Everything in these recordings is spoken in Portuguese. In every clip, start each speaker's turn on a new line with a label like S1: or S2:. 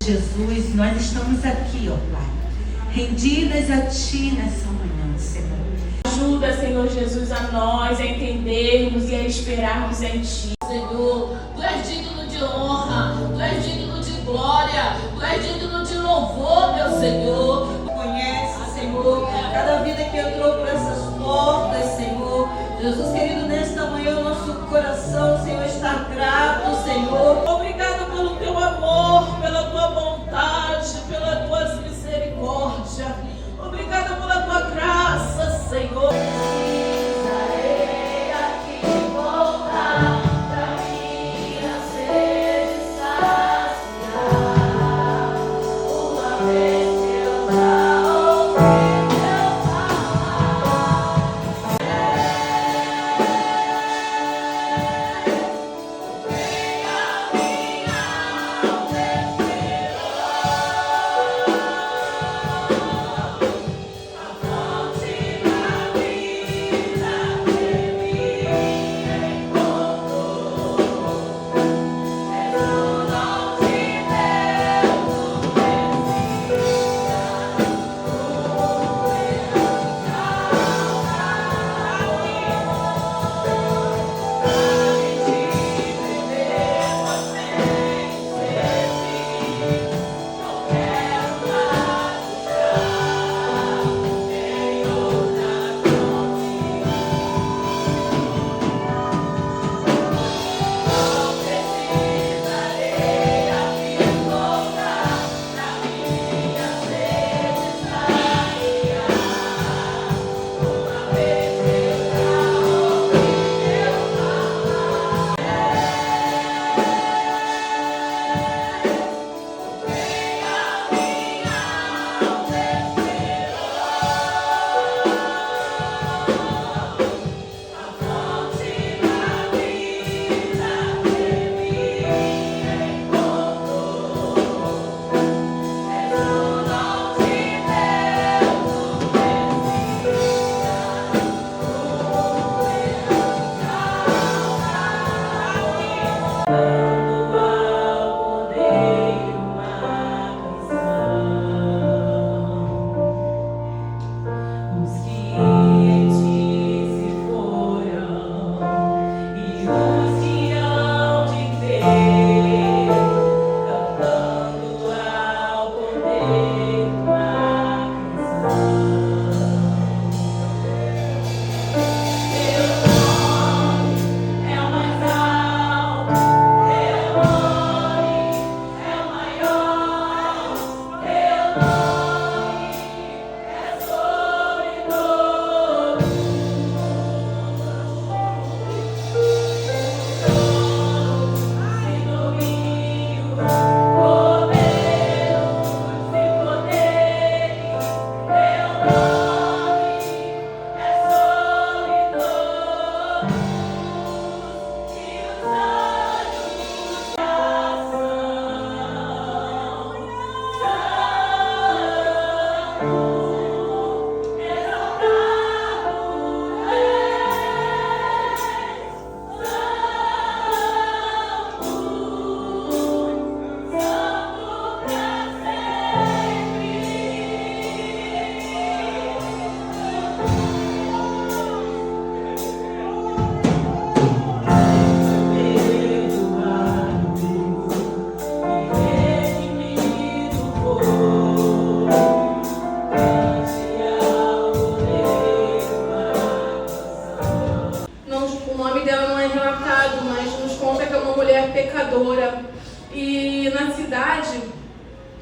S1: Jesus, nós estamos aqui, ó Pai, rendidas a Ti nessa manhã, Senhor.
S2: Ajuda, Senhor Jesus, a nós a entendermos e a esperarmos em Ti.
S3: Senhor, Tu és digno de honra, Tu és digno de glória, Tu és digno de louvor, meu Senhor.
S4: Conhece, Senhor, cada vida que entrou por essas portas, Senhor. Jesus querido, nesta manhã o nosso coração, Senhor, está grato, Senhor.
S3: Obrigado pelo Teu amor, pela Tua bondade, pelas Tuas misericórdias. Obrigado pela Tua graça, Senhor.
S2: pecadora. E na cidade,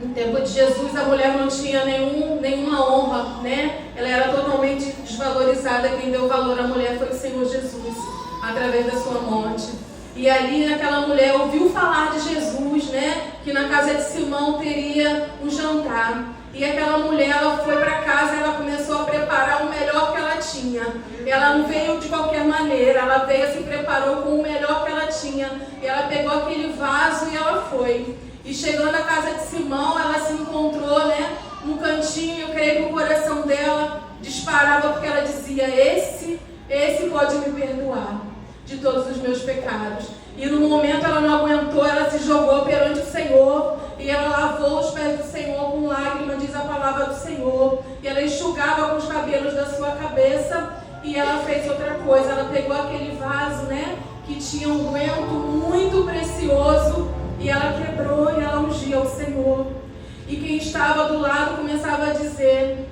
S2: no tempo de Jesus, a mulher não tinha nenhuma honra, né? Ela era totalmente desvalorizada. Quem deu valor à mulher foi o Senhor Jesus, através da sua morte. E ali aquela mulher ouviu falar de Jesus, né? Que na casa de Simão teria um jantar. E aquela mulher, ela foi para casa e ela começou a preparar o melhor que ela tinha. Ela não veio de qualquer maneira, ela veio e se preparou com o melhor que ela tinha. E ela pegou aquele vaso e ela foi. E chegando à casa de Simão, ela se encontrou, né, num cantinho. Eu creio que o coração dela disparava, porque ela dizia: esse pode me perdoar de todos os meus pecados. E no momento ela não aguentou, ela se jogou perante o Senhor e ela lavou os pés do Senhor com lágrimas, diz a palavra do Senhor, e ela enxugava com os cabelos da sua cabeça, e ela fez outra coisa, ela pegou aquele vaso, né, que tinha um unguento muito precioso, e ela quebrou e ela ungia o Senhor. E quem estava do lado começava a dizer: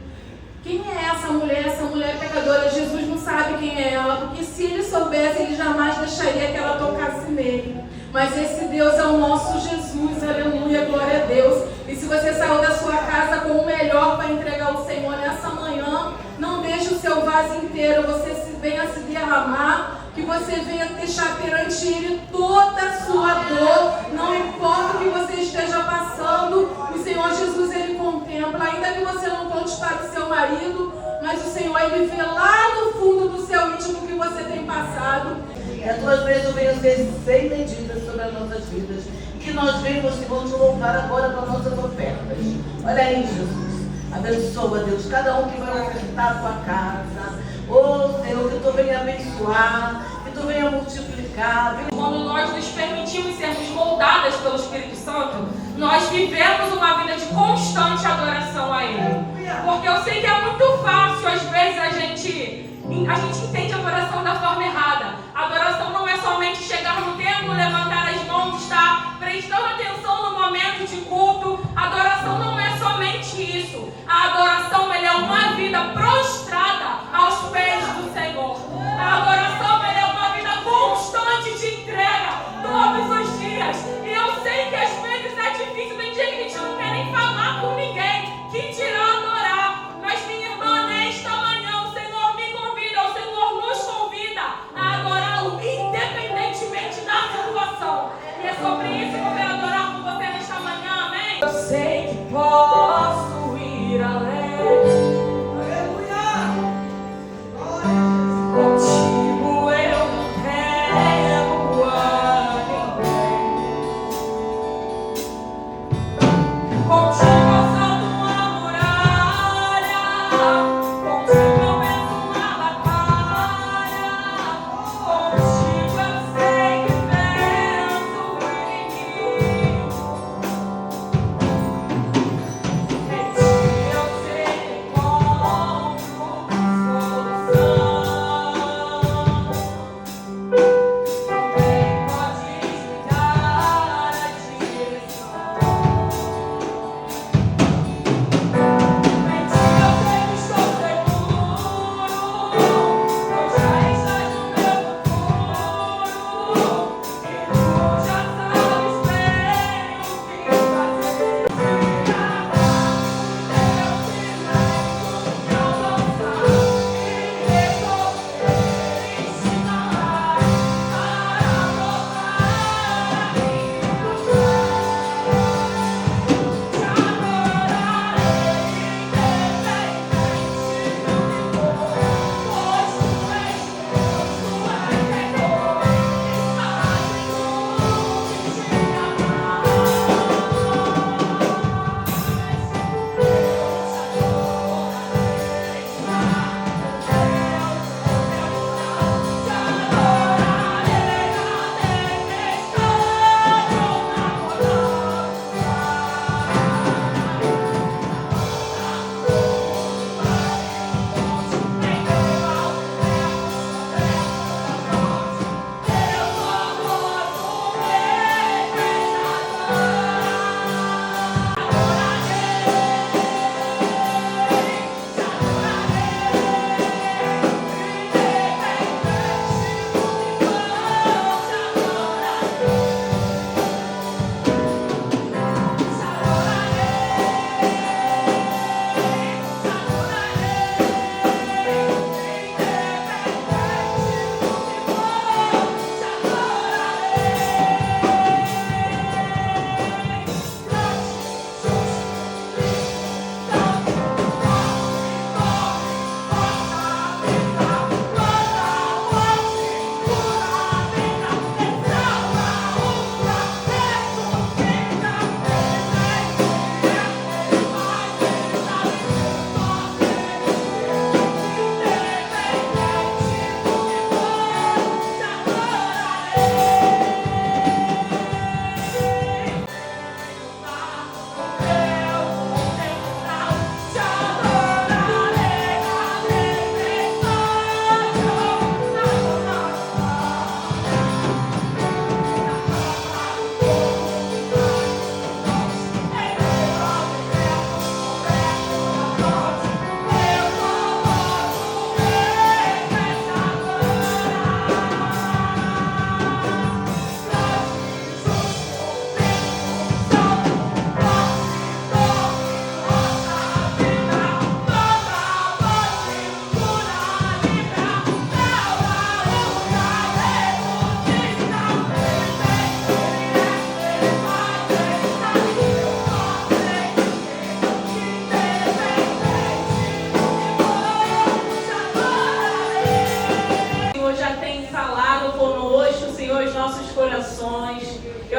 S2: quem é essa mulher? Essa mulher pecadora? Jesus não sabe quem é ela, porque se ele soubesse, ele jamais deixaria que ela tocasse nele. Mas esse Deus é o nosso Jesus, aleluia, glória a Deus. E se você saiu da sua casa com o melhor para entregar ao Senhor nessa manhã, não deixe o seu vaso inteiro, você venha se derramar, que você venha deixar perante Ele toda a sua dor, não importa o que você esteja passando, o Senhor Jesus, Ele contempla, ainda que você não conte para o seu marido, mas o Senhor, Ele vê lá no fundo do seu íntimo o que você tem passado.
S4: E as tuas bênçãos venham ser sem medidas sobre as nossas vidas. E que nós venhamos e vamos te louvar agora com as nossas ofertas. Olha aí, Jesus. Abençoa, Deus, cada um que vai ofertar a tua casa. Oh, Senhor, que tu venha abençoar, que tu venha multiplicar.
S5: Quando nós nos permitimos sermos moldadas pelo Espírito Santo, nós vivemos uma vida de constante adoração a Ele. Porque eu sei que é muito fácil, às vezes, a gente entende a adoração da forma errada. A adoração não é somente chegar no templo, levantar as mãos, estar prestando atenção no momento de culto. A adoração não é somente isso. A adoração, ela é uma vida prostrada aos pés do Senhor. A adoração, ela é uma vida constante de entrega, todos os dias. E eu sei que às vezes é difícil, tem dia que a gente não quer nem falar com ninguém, que dirá adorar. Mas minha irmã, nesta manhã, o Senhor me convida, o Senhor nos convida a adorá-lo independentemente da situação. E é sobre isso que eu quero adorar com você nesta manhã, amém?
S3: Eu sei que posso ir além.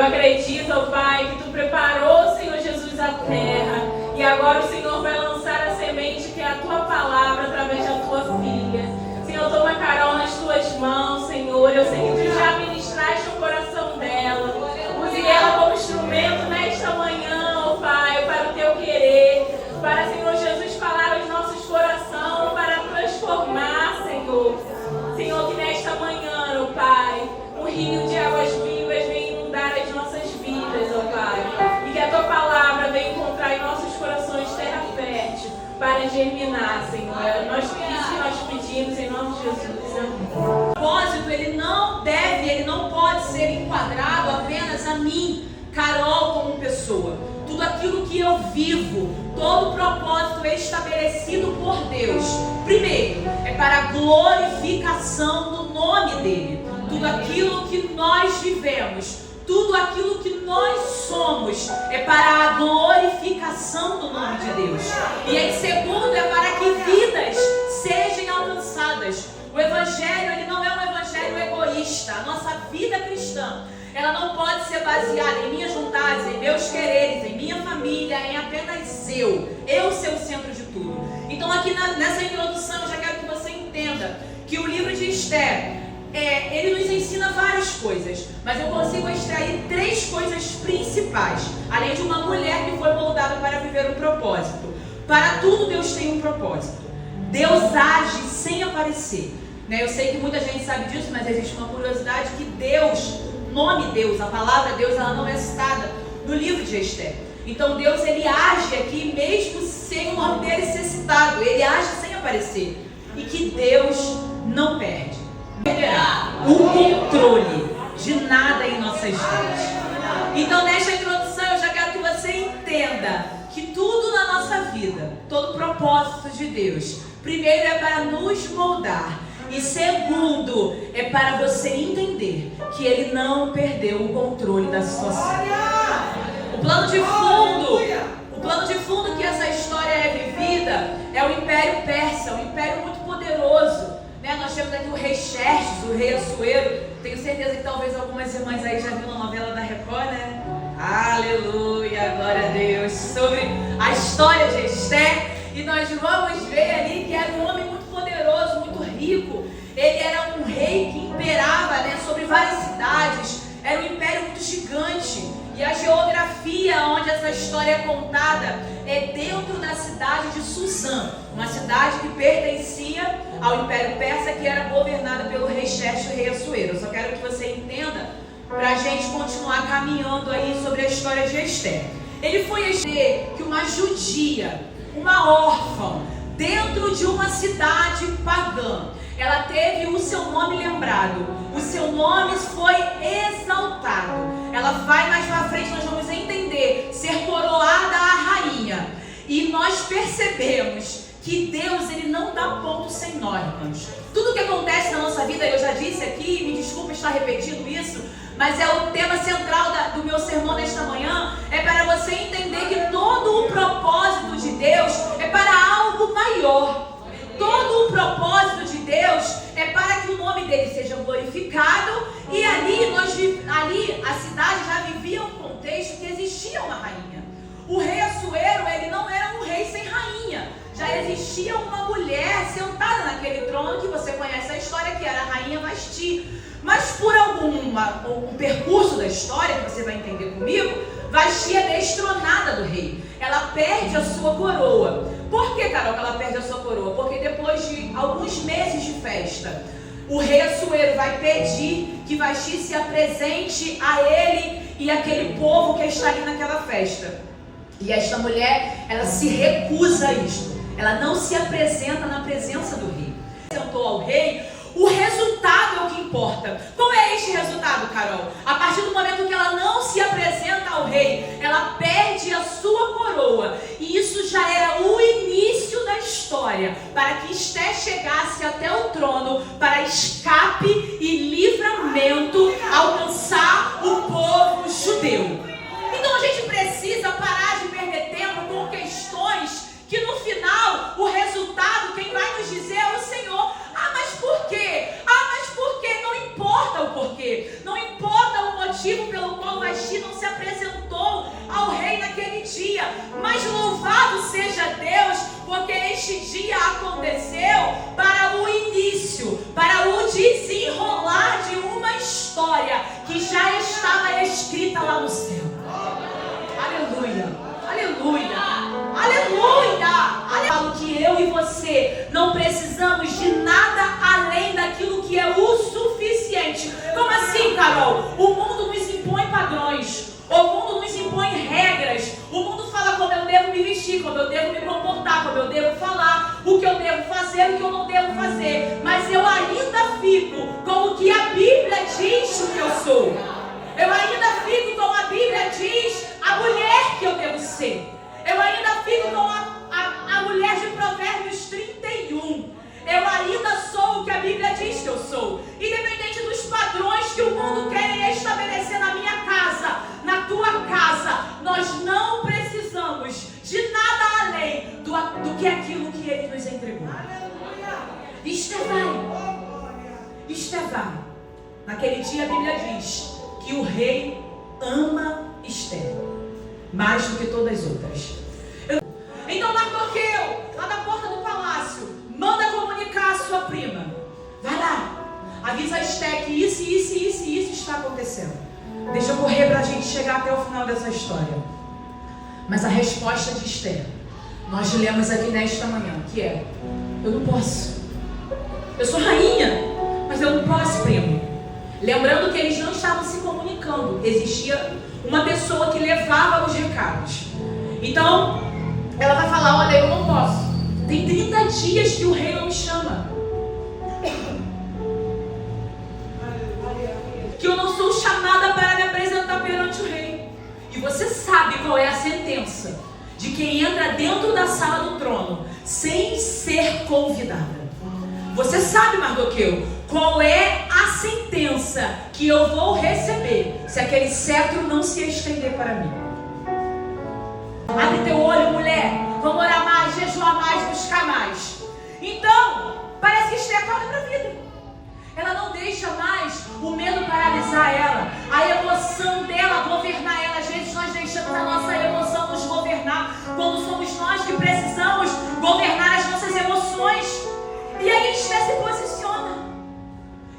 S2: Eu acredito, ó Pai, que Tu preparou, Senhor Jesus, a terra. E agora o Senhor vai lançar a semente que é a Tua palavra através da Tua filha. Senhor, toma Carol nas Tuas mãos, Senhor. Eu sei que Tu já ministraste o coração dela. Use ela como instrumento nesta manhã, ó Pai, para o Teu querer. Para, Senhor Jesus, falar aos nossos corações, para transformar, Senhor. Senhor, que nesta manhã, ó Pai, um rio de águas vivas venha inundar as nossas vidas, ó Pai. E que a Tua palavra venha encontrar em nossos corações terra fértil para germinar, Senhor. Isso que nós pedimos em nome de Jesus. Amém.
S6: O propósito, ele não pode ser enquadrado apenas a mim, Carol, como pessoa. Tudo aquilo que eu vivo, todo o propósito estabelecido por Deus, primeiro, é para a glorificação do nome dele. Tudo aquilo que nós vivemos, tudo aquilo que nós somos, é para a glorificação do nome de Deus. E em segundo, é para que vidas sejam alcançadas. O Evangelho, ele não é um evangelho egoísta. A nossa vida cristã, ela não pode ser baseada em minhas vontades, em meus quereres, em minha família, em apenas eu ser o centro de tudo. Então aqui nessa introdução eu já quero que você entenda que o livro de Esther, ele nos ensina várias coisas, mas eu consigo extrair 3 coisas principais, além de uma mulher que foi moldada para viver um propósito. Para tudo Deus tem um propósito. Deus age sem aparecer, né? Eu sei que muita gente sabe disso, mas existe uma curiosidade que Deus, o nome Deus, a palavra Deus, ela não é citada no livro de Esther. Então Deus, ele age aqui mesmo sem o nome dele ser citado. Ele age sem aparecer. E que Deus não perde o controle de nada em nossas vidas. Então nesta introdução eu já quero que você entenda que tudo na nossa vida, todo propósito de Deus, primeiro é para nos moldar. E segundo, é para você entender que Ele não perdeu o controle da situação. O plano de fundo que essa história é vivida é o Império Persa, um império muito poderoso, né? Nós temos aqui o rei Xerxes, o rei Assuero. Tenho certeza que talvez algumas irmãs aí já viram a novela da Record, né? Aleluia, glória a Deus. Sobre a história de Esther. E nós vamos ver ali que era um homem muito poderoso, muito rico. Ele era um rei que imperava, né, sobre várias cidades. Era um império muito gigante. E a geografia onde essa história é contada é dentro da cidade de Suzã, uma cidade que pertencia ao Império Persa, que era governada pelo rei Xerxes e o rei Assuero. Eu só quero que você entenda para a gente continuar caminhando aí sobre a história de Esther. Ele foi Esther, que uma judia, uma órfã, dentro de uma cidade pagã, ela teve o seu nome lembrado, o seu nome foi exaltado. Ela vai mais pra frente, nós vamos entender, ser coroada a rainha. E nós percebemos que Deus, ele não dá ponto sem nó, irmãos. Tudo que acontece na nossa vida, eu já disse aqui, me desculpa estar repetindo isso, mas é o tema central do meu sermão nesta manhã, é para você entender que todo o propósito de Deus é para algo maior. Todo o propósito de Deus é para que o nome dele seja glorificado. E ali a cidade já vivia um contexto que existia uma rainha. O rei Assuero, ele não era um rei sem rainha. Já existia uma mulher sentada naquele trono, que você conhece a história, que era a rainha Vasti. Mas por um percurso da história, que você vai entender comigo, Vasti é destronada do rei. Ela perde a sua coroa. Por que, Carol, que ela perde a sua coroa? Porque depois de alguns meses de festa, o rei Assuero vai pedir que Vasti se apresente a ele e aquele povo que está ali naquela festa. E esta mulher, ela se recusa a isto. Ela não se apresenta na presença do rei. Apresentou ao rei, o resultado é o que importa. Qual é este resultado, Carol? A partir do momento que ela não se apresenta ao rei, ela perde a sua coroa. E isso já era o início da história, para que Esther chegasse até o trono, para escape e livramento, alcançar o povo judeu. Então a gente precisa parar de perder tempo com questões que no final, o resultado, quem vai nos dizer é o Senhor. Mas por quê? Mas por quê? Não importa o porquê. Não importa o motivo pelo qual Vasti não precisamos de nada além daquilo que é o suficiente. Como assim, Carol? O mundo nos impõe padrões, o mundo nos impõe regras, o mundo fala como eu devo me vestir, como eu devo me comportar, como eu devo falar, o que eu devo fazer, o que eu não devo fazer. Mas eu ainda fico com o que a Bíblia diz que eu sou. Eu ainda fico com a Bíblia diz a mulher que eu devo ser. Eu ainda fico com a mulher de Provérbios 31. Eu ainda sou o que a Bíblia diz que eu sou. Independente dos padrões que o mundo quer estabelecer na minha casa, na tua casa, nós não precisamos de nada além do que aquilo que Ele nos entregou. Estevão. Naquele dia a Bíblia diz que o rei ama Esther mais do que todas as outras. Então Mardoqueu, lá na porta do palácio, manda comunicar a sua prima. Vai lá, avisa a Esther que isso está acontecendo. Deixa eu correr para a gente chegar até o final dessa história. Mas a resposta de Esther, nós lemos aqui nesta manhã, que é: eu não posso. Eu sou rainha, mas eu não posso, primo. Lembrando que eles não estavam se comunicando. Existia uma pessoa que levava os recados. Então, ela vai falar: olha, eu não posso. Tem 30 dias que o rei não me chama. Que eu não sou chamada para me apresentar perante o rei. E você sabe qual é a sentença de quem entra dentro da sala do trono sem ser convidada. Você sabe, Mardoqueu, qual é a sentença que eu vou receber se aquele cetro não se estender para mim. Abre teu olho, mulher. Vamos orar mais, jejuar mais, buscar mais. Então, parece que Esther acorda para a vida. Ela não deixa mais o medo paralisar ela, a emoção dela governar ela. Às vezes nós deixamos a nossa emoção nos governar, quando somos nós que precisamos governar as nossas emoções. E aí Esther se posiciona.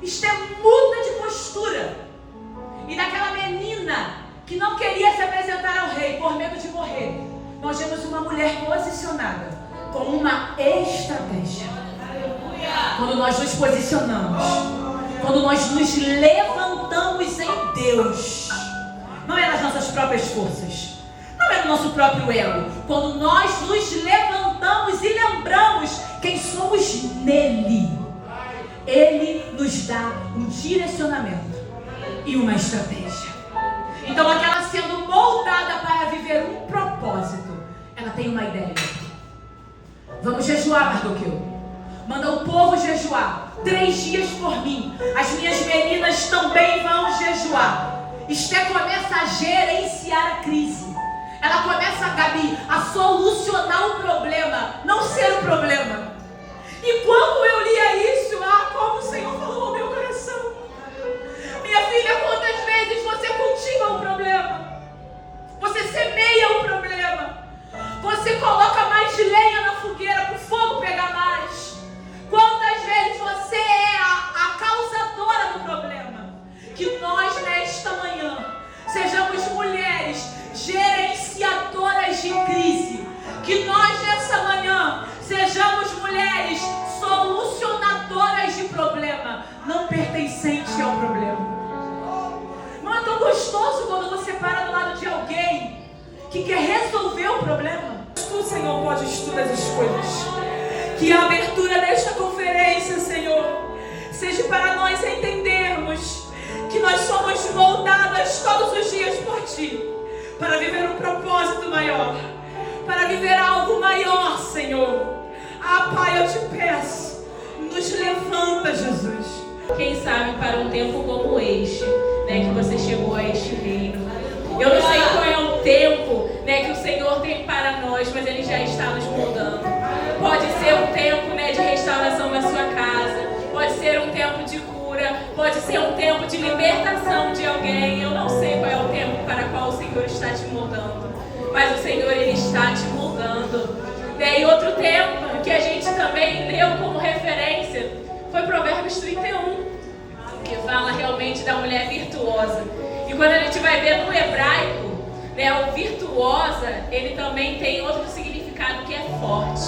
S6: Esther muda de postura. E daquela menina que não queria se apresentar ao rei por medo de morrer, nós vemos uma mulher posicionada com uma estratégia. Quando nós nos posicionamos, quando nós nos levantamos em Deus, não é nas nossas próprias forças, não é no nosso próprio ego. Quando nós nos levantamos e lembramos quem somos nele, Ele nos dá um direcionamento e uma estratégia. Então aquela sendo moldada para viver um propósito, ela tem uma ideia. Vamos jejuar, Mardoqueu. Manda o povo jejuar 3 dias por mim. As minhas meninas também vão jejuar. Esther começa a gerenciar a crise. Ela começa, Gabi, a solucionar o problema, não ser o problema. E quando eu lia isso, como o Senhor falou ao meu coração. Minha filha, quantas vezes você cultiva o problema? Você semeia o problema. Você coloca mais lenha na fogueira para o fogo pegar mais. Quantas vezes você é a causadora do problema? Que nós, nesta manhã, sejamos mulheres gerenciadoras de crise. Que nós, nessa manhã, sejamos mulheres solucionadoras de problema, não pertencentes ao problema. Não é tão gostoso quando você para do lado de alguém que quer resolver o problema?
S3: Tu, Senhor, podes todas as coisas. Que a abertura desta conferência, Senhor, seja para nós entendermos que nós somos moldadas todos os dias por Ti, para viver um propósito maior, para viver algo maior, Senhor. Pai, eu te peço, nos levanta, Jesus.
S5: Quem sabe para um tempo como este, que você chegou a este reino. Eu não sei qual é o tempo, que o Senhor tem para nós, mas Ele já está nos moldando. Pode ser um tempo, de restauração na sua casa, pode ser um tempo de cura, pode ser um tempo de libertação de alguém. Eu não sei qual é o tempo para qual o Senhor está te moldando, mas o Senhor, Ele está te moldando. E outro tempo que a gente também leu como referência foi Provérbios 31, que fala realmente da mulher virtuosa. E quando a gente vai ver no hebraico, o virtuosa, ele também tem outro significado que é forte.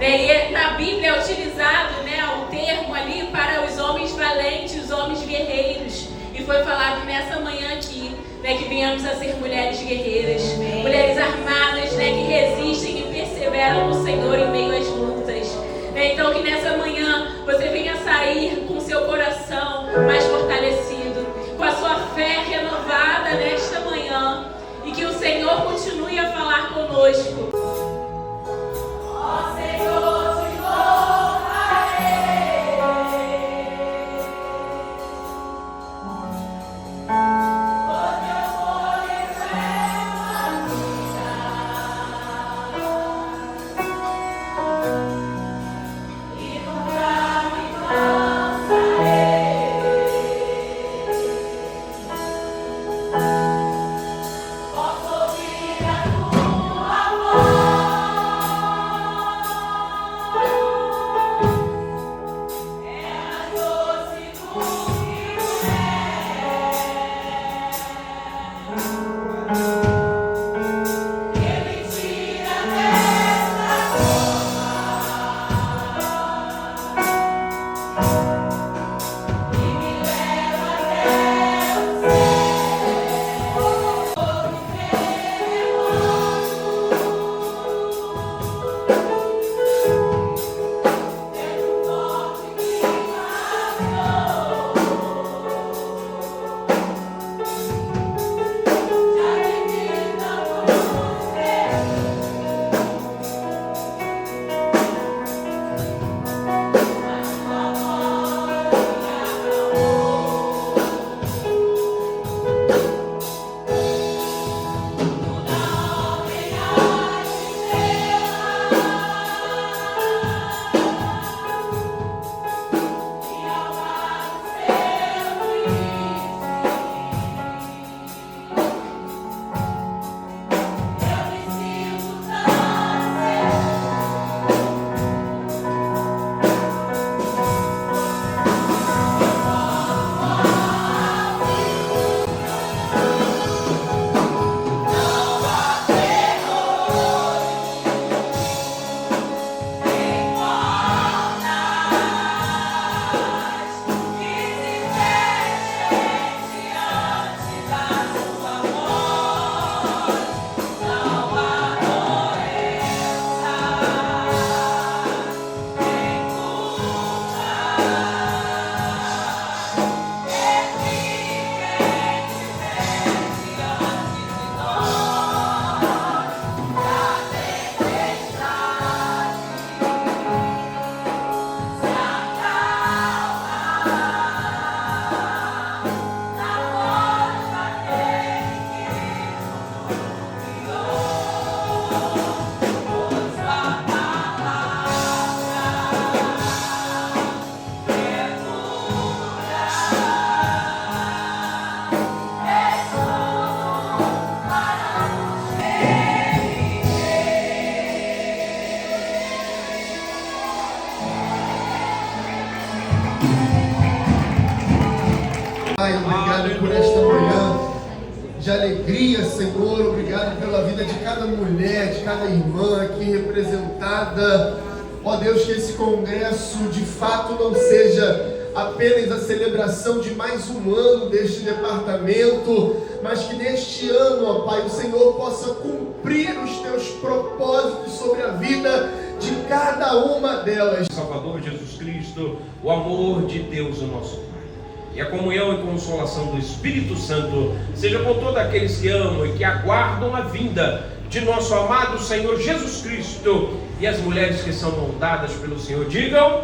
S6: E na Bíblia é utilizado, né, o termo ali para os homens valentes, os homens guerreiros. E foi falado nessa manhã aqui, né, que venhamos a ser mulheres guerreiras, mulheres armadas, né, que resistem e perseveram no Senhor em meio às lutas. Então que nessa manhã você venha sair com seu coração mais fortalecido, com a sua fé renovada nesta manhã, e que o Senhor continue a falar conosco. Ó Senhor, te louvarei.
S7: Pai, obrigado por esta manhã de alegria, Senhor. Obrigado pela vida de cada mulher, de cada irmã aqui representada. Ó Deus, que esse congresso de fato não seja apenas a celebração de mais um ano deste departamento, mas que neste ano, ó Pai, o Senhor possa cumprir os teus propósitos sobre a vida de cada uma delas.
S8: Salvador Jesus Cristo, o amor de Deus, o nosso Pai, e a comunhão e consolação do Espírito Santo seja com todos aqueles que amam e que aguardam a vinda de nosso amado Senhor Jesus Cristo. E as mulheres que são moldadas pelo Senhor digam: